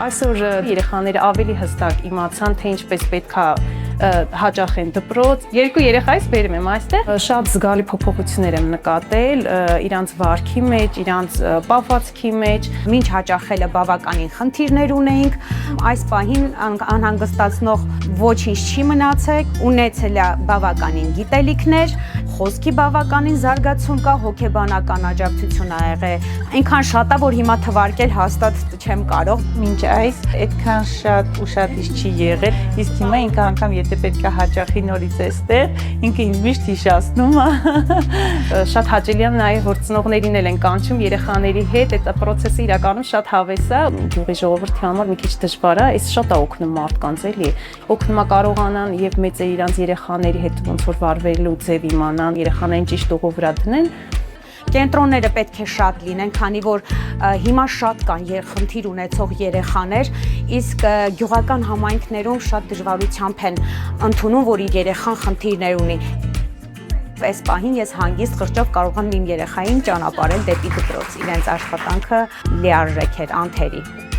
Այսօր երեխաները ավելի հստակ իմացան, թե ինչպես պետք է հաճախեն դպրոց։ Երկու երեխայից բերում եմ այստեղ, շատ զգալի փոփոխություններ եմ նկատել իրանց վարքի մեջ, իրանց պահվածքի մեջ։ Մինչ հաճախելը բավականին խնդիրներ ունեինք, այս պահին անհանգստացնող ոչինչ չի մնացել, ունեցել է բավականին գիտելիքներ, խոսքի բավականին զարգացում կա, հոգեբանական աջակցություն ա եղել, այնքան շատ է, որ հիմա թվարկել հաստատ չեմ կարող։ Մինչ այս այդքան շատ ուշադիր չի եղել, իսկ հիմա ինքը անգամ եթե պետք է հաճախի նորից էստեղ, ինքը ինձ միշտ հիշացնում է։ Շատ հաճելի է նաև որ ծնողներին էլ են կանչում երեխաների հետ, այդ process-ը իրականում շատ հավես է, գյուղի ժողովրդի համար մի քիչ դժվար է, այս շատ է օգնում մարդկանց էլի, օգնում է կարողանան եւ մեծեր իրանց երեխաների հետ ոնց որ վարվելու ձև իմանան, երեխաներին ճիշտ ուղու վրա դնեն։ Կենտրոնները պետք է շատ լինեն, քանի որ հիմա շատ կան խնդիր ունեցող երեխաներ, իսկ գյուղական համայնքներում շատ դժվարությամբ են ընդունում, որ իր երեխան խնդիրներ ունի։ Այս պահին ես հանգիստ խղճով կարող եմ իմ երեխային ճանապարհել դեպի դպրոց, իրենց աշխատանքը լիարժեք էր, անթերի։